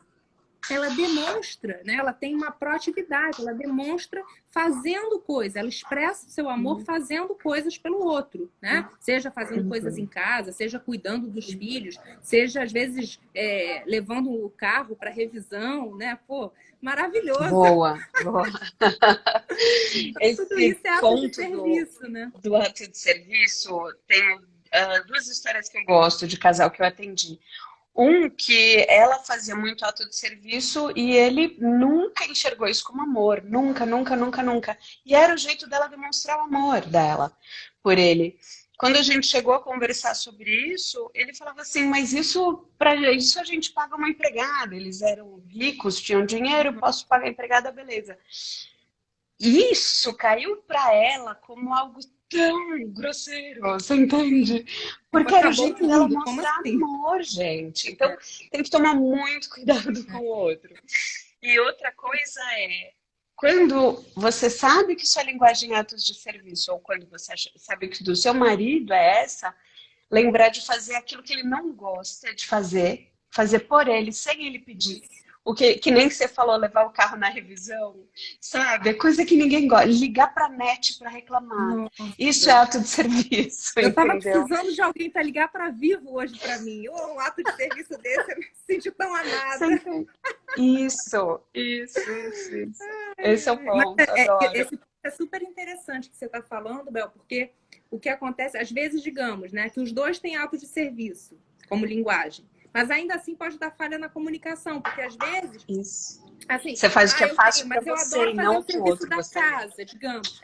ela demonstra, né? Ela tem uma proatividade, ela demonstra fazendo coisa, ela expressa o seu amor fazendo coisas pelo outro, né? Seja fazendo coisas em casa, seja cuidando dos filhos, seja às vezes levando o carro para revisão, né? Pô, maravilhoso. Boa, boa. Tudo isso Esse é ato de ponto serviço, né? do ato de serviço, tenho duas histórias que eu gosto de casal que eu atendi. Um que ela fazia muito ato de serviço e ele nunca enxergou isso como amor. Nunca, nunca, nunca, nunca. E era o jeito dela demonstrar o amor dela por ele. Quando a gente chegou a conversar sobre isso, ele falava assim, mas isso, para isso a gente paga uma empregada. Eles eram ricos, tinham dinheiro, posso pagar a empregada, beleza. Isso caiu para ela como algo tão grosseiro, você entende? Porque era o Acabou o jeito dela mundo, como mostrar assim? amor, gente. Então tem que tomar muito cuidado com o outro. E outra coisa é, quando você sabe que sua linguagem é atos de serviço, ou quando você sabe que do seu marido é essa, lembrar de fazer aquilo que ele não gosta de fazer, fazer por ele, sem ele pedir. O que nem você falou, levar o carro na revisão, sabe? É coisa que ninguém gosta. Ligar para a NET para reclamar. Isso é Nossa. ato de serviço, Eu estava entendeu? precisando de alguém para ligar para Vivo hoje para mim. Um ato de serviço desse, eu me senti tão Você amada. entende? Isso. Esse é o Mas ponto, adoro. esse ponto é super interessante que você está falando, Bel, porque o que acontece, às vezes, digamos, né, que os dois têm ato de serviço como linguagem, mas ainda assim pode dar falha na comunicação, porque às vezes, Isso. assim, Você faz o que é eu tenho, fácil para mas eu você adoro e fazer não o o que o serviço outro da gostaria. casa, digamos.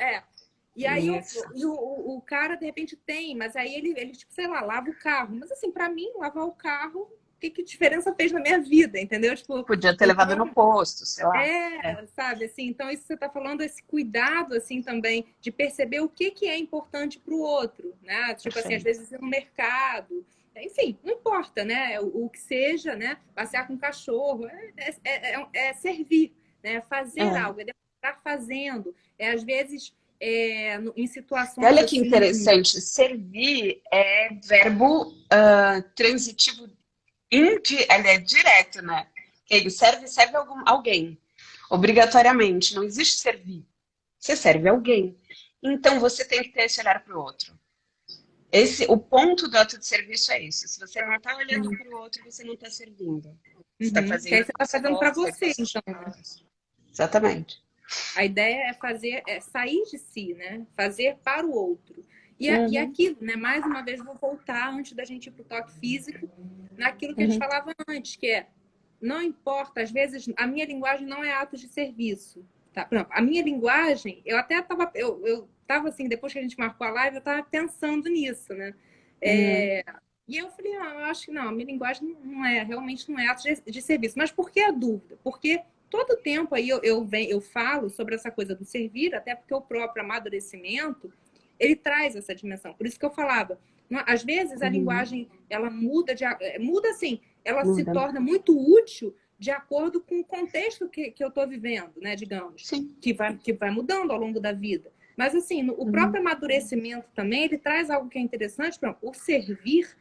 E aí Isso. o cara, de repente, tem, mas aí ele, tipo, sei lá, lava o carro. Mas assim, para mim, lavar o carro, que diferença fez na minha vida, entendeu? Tipo, Podia ter levado no então, posto, sei lá. É. sabe, assim, então isso que você está falando, esse cuidado, assim, também, de perceber o que é importante para o outro, né? Tipo assim, às Perfeito. vezes ir no mercado, enfim, não importa, né? O que seja, né? Passear com o cachorro, é servir, né? Fazer É. algo, é demonstrar fazendo, às vezes, em E situações olha que assim, interessante, servir é verbo transitivo ele é direto, né? Ele serve alguém, obrigatoriamente. Não existe servir. Você serve alguém. Então você tem que ter esse olhar para o outro. O ponto do ato de serviço é isso. Se você não está olhando para o outro, você não está servindo. Você está que aí fazendo o você que está você fazendo para gosta, que você, você então. faz. Exatamente. A ideia é fazer, sair de si, né? Fazer para o outro. E Uhum, aquilo, né? Mais uma vez, vou voltar antes da gente ir para o toque físico, naquilo que a gente uhum, falava antes, que não importa, às vezes, a minha linguagem não é ato de serviço. Tá? Por exemplo, a minha linguagem, eu até estava, eu tava assim, depois que a gente marcou a live, eu estava pensando nisso, né? uhum, E eu falei, eu acho que não, a minha linguagem realmente não é ato de serviço. Mas por que a dúvida? Porque todo tempo aí eu falo sobre essa coisa do servir, até porque o próprio amadurecimento, ele traz essa dimensão. Por isso que eu falava, às vezes a uhum. linguagem, ela muda assim, ela se Muda. torna muito útil de acordo com o contexto que eu estou vivendo, né, digamos, Sim. que vai mudando ao longo da vida. Mas assim, o próprio amadurecimento também, ele traz algo que é interessante, o servir,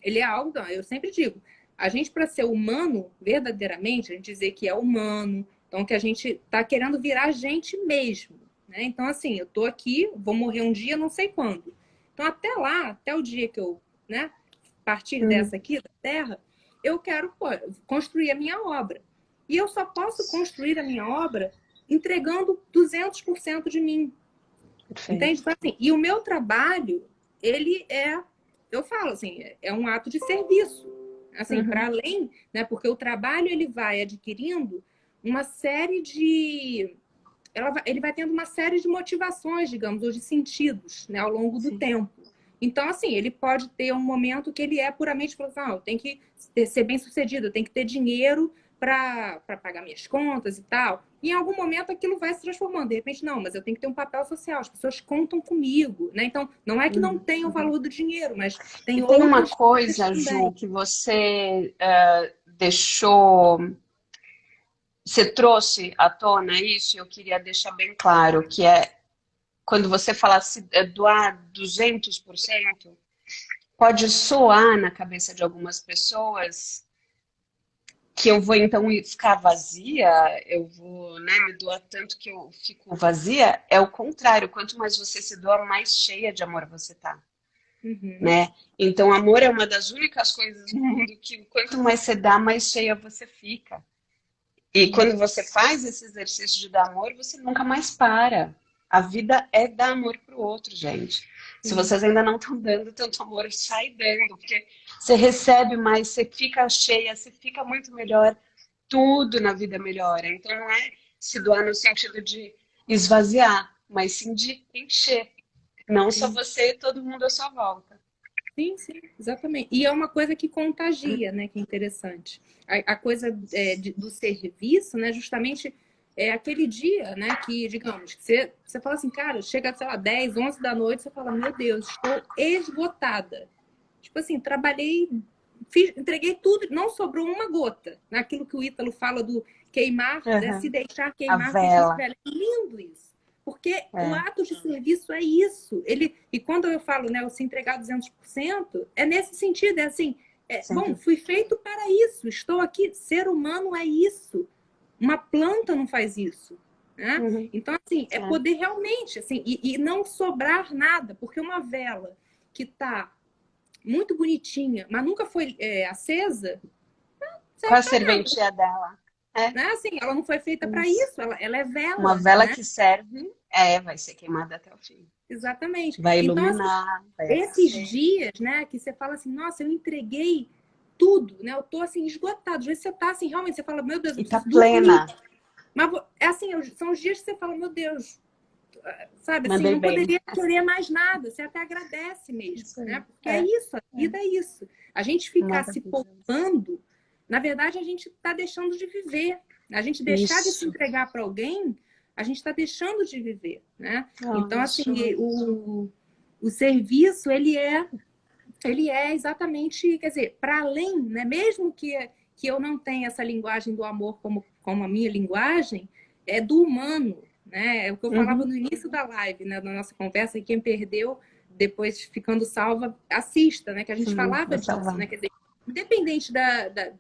ele é algo, eu sempre digo, a gente, para ser humano, verdadeiramente, a gente dizer que é humano, então que a gente está querendo virar a gente mesmo, né? Então, assim, eu tô aqui, vou morrer um dia, não sei quando. Então, até lá, até o dia que eu, né, partir Uhum. dessa aqui, da Terra, eu quero construir a minha obra. E eu só posso construir a minha obra entregando 200% de mim, entende? Perfeito. Então, assim, e o meu trabalho, ele eu falo assim, é um ato de serviço. Assim, para Uhum. além, né? Porque o trabalho ele vai adquirindo uma série de. Ele vai tendo uma série de motivações, digamos, ou de sentidos, né, ao longo do Sim. tempo. Então, assim, ele pode ter um momento que ele é puramente falando assim, eu tenho que ser bem sucedido, eu tenho que ter dinheiro para pagar minhas contas e tal. E em algum momento aquilo vai se transformando. De repente, não, mas eu tenho que ter um papel social, as pessoas contam comigo, né? Então, não é que não Uhum. tenha o valor do dinheiro, mas tem E tem uma outras coisas coisa, Ju, também. que você deixou, você trouxe à tona isso, e eu queria deixar bem claro, que é quando você falasse doar 200%, pode soar na cabeça de algumas pessoas que eu vou então ficar vazia, eu vou, né, me doar tanto que eu fico vazia, é o contrário. Quanto mais você se doa, mais cheia de amor você tá, Uhum. né? Então, amor é uma das únicas coisas no mundo que quanto mais você dá, mais cheia você fica. E quando você faz esse exercício de dar amor, você nunca mais para. A vida é dar amor pro outro, gente. Se Sim. vocês ainda não estão dando tanto amor, sai dando, porque você recebe mais, você fica cheia, você fica muito melhor, tudo na vida melhora. Então não é se doar no sentido de esvaziar, mas sim de encher. Não só Sim. você, todo mundo à sua volta. Sim, sim, exatamente. E é uma coisa que contagia, né? Que é interessante. A coisa do serviço, né? Justamente é aquele dia, né? Que, digamos, que você fala assim, cara, chega, sei lá, 10, 11 da noite, você fala, meu Deus, estou esgotada. Tipo assim, trabalhei, entreguei tudo, não sobrou uma gota. Naquilo que o Ítalo fala do queimar, né? Se Uhum. deixar A queimar, deixa vela. velho. É lindo isso. Porque o É, ato de serviço é isso. E quando eu falo, né, o se entregar 200%, é nesse sentido, é assim, bom, sempre. fui feito para isso, estou aqui, ser humano é isso. Uma planta não faz isso, né? Uhum. Então, assim, é É. poder realmente, assim, e não sobrar nada, porque uma vela que está muito bonitinha, mas nunca foi acesa, não Qual serve a para nada, serventia dela? É, né? Assim, ela não foi feita para isso. isso, ela é Uma vela, vela né? que serve, vai ser queimada até o fim. Exatamente. Vai Então, assim, iluminar, vai esses aquecer. dias, né, que você fala assim, nossa, eu entreguei tudo, né? Eu tô assim esgotado. Às vezes você tá assim, realmente você fala, meu Deus, eu E tá preciso dormir. plena. Mas é assim, são os dias que você fala, meu Deus, sabe, assim, Mandei não bem. poderia querer mais nada. Você até agradece mesmo, Isso né? aí. Porque é isso, a É vida é isso. A gente ficar se maravilhoso. poupando, na verdade, a gente tá deixando de viver. A gente deixar de se Isso. entregar para alguém, a gente está deixando de viver, né? Não, Então, assim, isso. o serviço, ele é exatamente, quer dizer, para além, né? Mesmo que eu não tenha essa linguagem do amor como a minha linguagem, é do humano, né? É o que eu falava Uhum. no início da live, né? Da nossa conversa, e quem perdeu, depois ficando salva, assista, né? Que a gente Sim, falava vai disso, salvar. né? Quer dizer, independente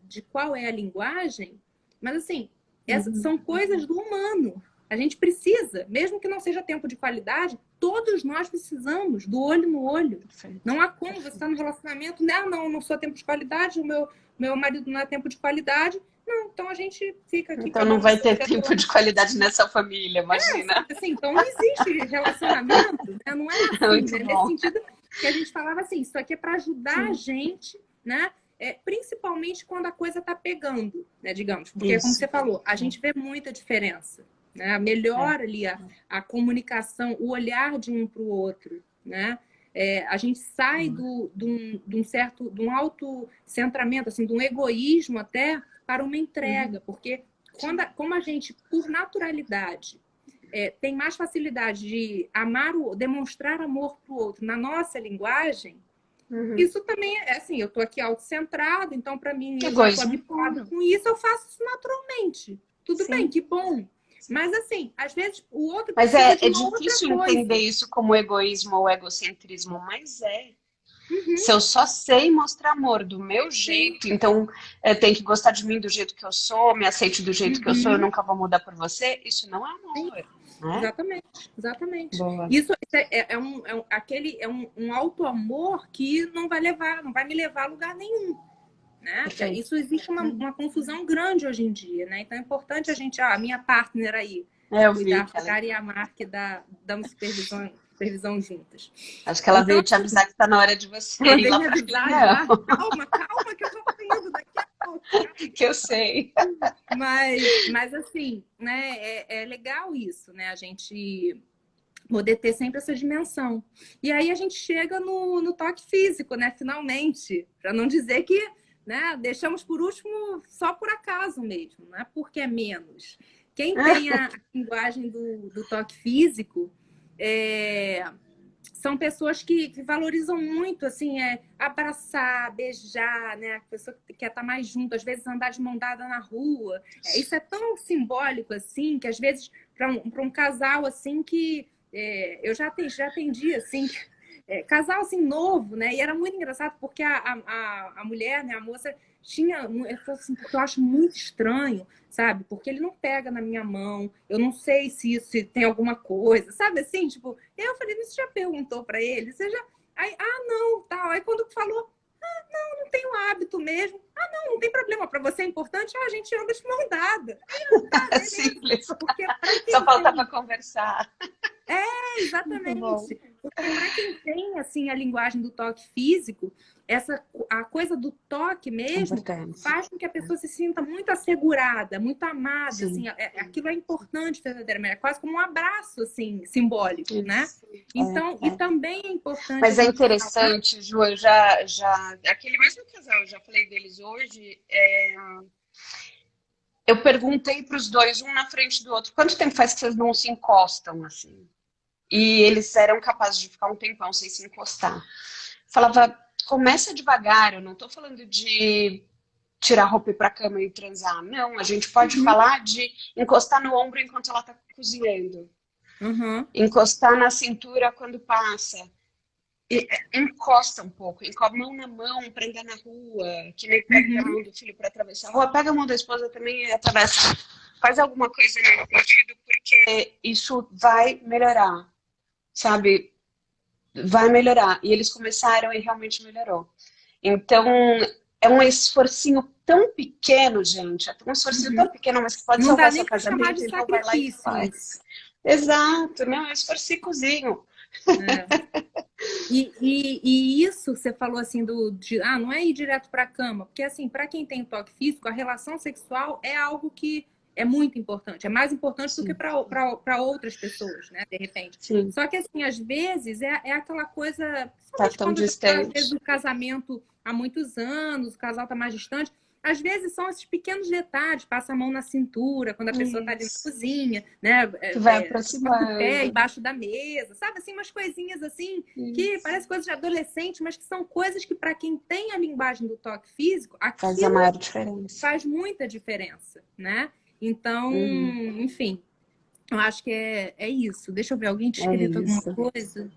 de qual é a linguagem, mas assim, essas Uhum. são coisas do humano. A gente precisa, mesmo que não seja tempo de qualidade, todos nós precisamos do olho no olho. Perfeito. Não há como você estar Perfeito. no relacionamento, né? Não sou tempo de qualidade, o meu marido não é tempo de qualidade. Não, então a gente fica aqui, Então cada não um na vai sua ter vida. tempo de qualidade nessa família, imagina. Sabe assim, então não existe relacionamento, né? Não é assim, Muito né? Nesse bom. sentido que a gente falava assim, isso aqui é para ajudar a Sim. gente, né? Principalmente quando a coisa tá pegando, né? Digamos, porque como Isso. você falou, a gente vê muita diferença, né? É. Melhora ali a comunicação, o olhar de um para o outro, né? A gente sai de um certo, de um autocentramento, assim, de um egoísmo até para uma entrega, porque como a gente, por naturalidade, tem mais facilidade de amar, demonstrar amor para o outro na nossa linguagem, Uhum. isso também é assim, eu estou aqui autocentrado, então para mim eu já estou Egoísmo habituado puro. com isso, eu faço isso naturalmente. Tudo bem, Sim. que bom. Sim. Mas assim, às vezes o outro Mas precisa de é uma outra difícil entender coisa. isso como egoísmo ou egocentrismo, mas é. Uhum, Se eu só sei mostrar amor do meu sim. jeito, então tem que gostar de mim do jeito que eu sou, me aceite do jeito que eu sou, eu Uhum, nunca vou mudar por você, isso não é sim. amor, né? Exatamente, exatamente. Boa. Isso um auto-amor que não vai me levar a lugar nenhum. Né? Perfeito. Isso existe uma confusão grande hoje em dia, né? Então é importante a gente, a minha partner aí, Eu vi cuidar, que ela. ficar e amar, que damos supervisão juntas. Acho que ela Então, veio te avisar que está na hora de você ela ir veio lá me para a avisar reunião, já, calma, calma, que eu já tô indo daqui a pouco. que eu sei. Mas assim, né, é legal isso, né? A gente poder ter sempre essa dimensão. E aí a gente chega no toque físico, né? Finalmente. Para não dizer que, né, deixamos por último só por acaso mesmo, não é porque é menos. Quem tem a linguagem do toque físico são pessoas que valorizam muito, assim, abraçar, beijar, né? A pessoa que quer estar mais junto, às vezes andar de mão dada na rua. Isso é tão simbólico, assim, que às vezes, para um casal, assim, que eu já atendi, assim, casal, assim, novo, né? E era muito engraçado, porque a mulher, né, a moça, ele falou assim, porque eu acho muito estranho, sabe? Porque ele não pega na minha mão, eu não sei se isso se tem alguma coisa, sabe assim? Tipo, e aí eu falei, você já perguntou para ele? Você já... Aí, não, tal. Aí quando falou, não tenho hábito mesmo. Não tem problema. Para você é importante? A gente anda de mão dada. Aí eu, beleza. Simples. Porque para quem Só faltava conversar. Muito bom. exatamente. Porque para quem tem assim a linguagem do toque físico, a coisa do toque mesmo Importante. faz com que a pessoa se sinta muito assegurada, muito amada. Sim. Assim, aquilo é importante verdadeiramente, é quase como um abraço assim, simbólico, né? Então, e também é importante. Mas é interessante, Ju, aquele mesmo casal, eu já falei deles hoje. Eu perguntei para os dois, um na frente do outro, quanto tempo faz que vocês não se encostam assim? E eles eram capazes de ficar um tempão sem se encostar. Falava, começa devagar, eu não estou falando de tirar a roupa e ir para a cama e transar. Não, a gente pode falar de encostar no ombro enquanto ela está cozinhando. Encostar na cintura quando passa. Encosta um pouco, encosta a mão na mão para andar na rua, que nem pega a mão do filho para atravessar a rua, pega a mão da esposa também e atravessa. Faz alguma coisa nesse sentido, porque isso vai melhorar, sabe? Vai melhorar. E eles começaram e realmente melhorou. Então, é um esforcinho tão pequeno, gente. É um esforcinho tão pequeno, mas que pode salvar seu casamento. Então, vai lá e faz. Exato, não, é um esforcicozinho. E isso você falou assim não é ir direto para a cama, porque assim, para quem tem toque físico, a relação sexual é algo que é muito importante, é mais importante do que para outras pessoas, né, de repente. Sim. Só que assim, às vezes é aquela coisa, tá tão distante. Às vezes o casamento há muitos anos, o casal tá mais distante. Às vezes são esses pequenos detalhes, passa a mão na cintura, quando a pessoa está ali na cozinha, né? Que vai aproximando. O pé embaixo da mesa, sabe? Assim, umas coisinhas assim, que parecem coisas de adolescente, mas que são coisas que, para quem tem a linguagem do toque físico, faz a maior diferença. Faz muita diferença, né? Então, enfim, eu acho que é isso. Deixa eu ver, alguém te escreveu alguma coisa?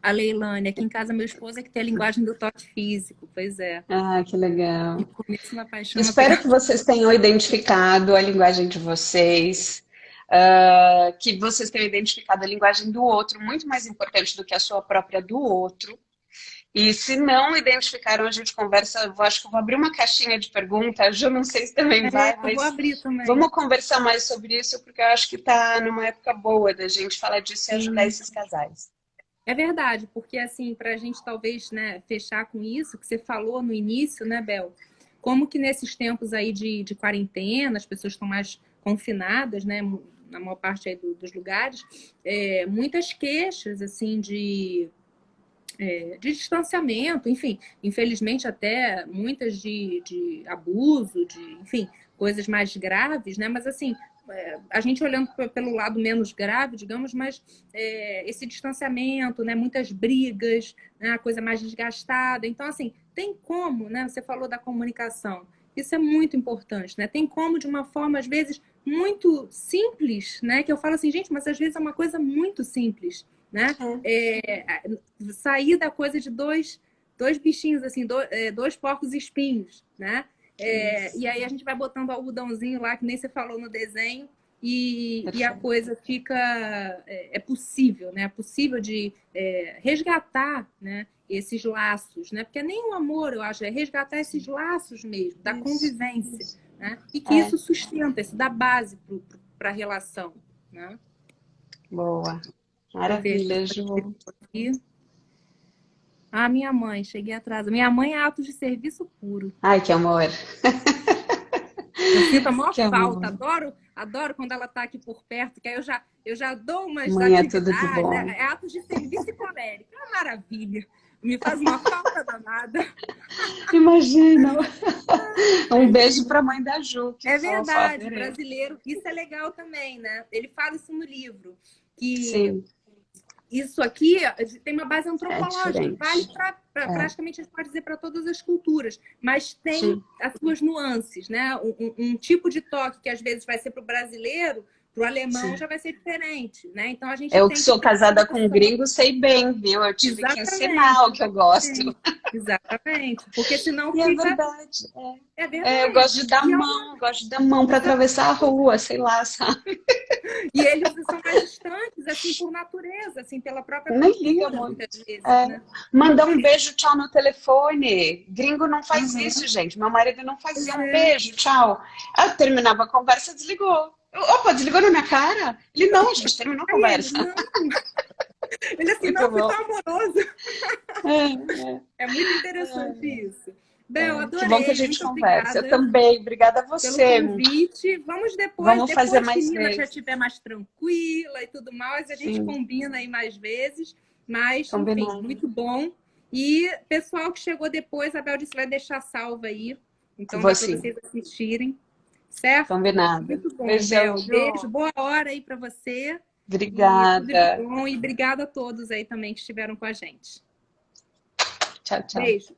A Leilane, aqui em casa meu esposo é que tem a linguagem do toque físico, pois é. Que legal. E começo na paixão. Espero que vocês tenham identificado a linguagem de vocês, que vocês tenham identificado a linguagem do outro, muito mais importante do que a sua própria do outro. E se não identificaram, a gente conversa, eu acho que eu vou abrir uma caixinha de perguntas, eu não sei se também vai, mas vou abrir também. Vamos conversar mais sobre isso, porque eu acho que está numa época boa da gente falar disso e ajudar esses casais. É verdade, porque assim, para a gente talvez, né, fechar com isso que você falou no início, né, Bel? Como que nesses tempos aí de quarentena, as pessoas estão mais confinadas, né, na maior parte aí dos lugares, muitas queixas, assim, de distanciamento, enfim, infelizmente até muitas de abuso, enfim, coisas mais graves, né? Mas assim, a gente olhando pelo lado menos grave, digamos, mas esse distanciamento, né? Muitas brigas, né? A coisa mais desgastada. Então, assim, tem como, né? Você falou da comunicação. Isso é muito importante, né? Tem como, de uma forma, às vezes, muito simples, né? Que eu falo assim, gente, mas às vezes é uma coisa muito simples, né? Sair da coisa de dois bichinhos, assim, dois porcos espinhos, né? E aí a gente vai botando algodãozinho lá, que nem você falou no desenho, e a coisa fica... É possível, né? É possível de resgatar, né? Esses laços, né? Porque nem o amor, eu acho, é resgatar esses laços mesmo, da convivência, né? E que isso sustenta, isso dá base para a relação, né? Boa. Maravilha, Ju. Minha mãe, cheguei atrasada. Minha mãe é ato de serviço puro. Ai, que amor. Eu sinto a maior falta. Adoro quando ela está aqui por perto, que aí eu já dou umas mãe atividades. É tudo de bom. É ato de serviço e colérica. É uma maravilha. Me faz uma falta danada. Imagina. Um beijo para a mãe da Ju. É verdade, brasileiro. Isso é legal também, né? Ele fala isso no livro. Que isso aqui tem uma base antropológica, vale para praticamente, a gente pode dizer, para todas as culturas, mas tem as suas nuances, né? Um tipo de toque que às vezes vai ser para o brasileiro, Para o alemão sim. já vai ser diferente, né? Então a gente Eu que tem que sou ter essa casada com um noção. gringo, sei bem, viu? Eu tive que ensinar o Exatamente, que eu gosto. exatamente, exatamente. Porque senão E é fica. verdade. É Eu gosto verdade. de dar E, é uma... mão, gosto de dar mão para atravessar a rua, sei lá, sabe? e eles são mais distantes, assim, por natureza, assim, pela própria Nem liga cultura, muito. muitas vezes, É. né? Mandar um beijo, tchau no telefone. Gringo não faz isso, Uhum. gente. Meu marido não fazia Pois um é. beijo, tchau. Aí eu terminava a conversa, desligou. Opa, desligou na minha cara? Ele não, a gente terminou a Aí ele, conversa. não, ele assim, Muito não, fui bom. tão amoroso. É, É muito interessante isso. Bel, que bom que a adorei, gente muito conversa. Eu obrigada também. Obrigada a pelo você. convite. Vamos depois, Vamos fazer depois que mais Minas já vezes. estiver mais tranquila e tudo mais, a gente Sim, combina aí mais vezes. Mas, enfim, combinado. muito bom. E pessoal que chegou depois, a Bel disse que vai deixar salva aí. Então Vou dá para sim. vocês assistirem, certo? Combinado. Muito bom, Beijão, Bel. Beijo, Ju. boa hora aí para você. E tudo de Obrigada. bom. E obrigada a todos aí também que estiveram com a gente. Tchau, tchau. Beijo.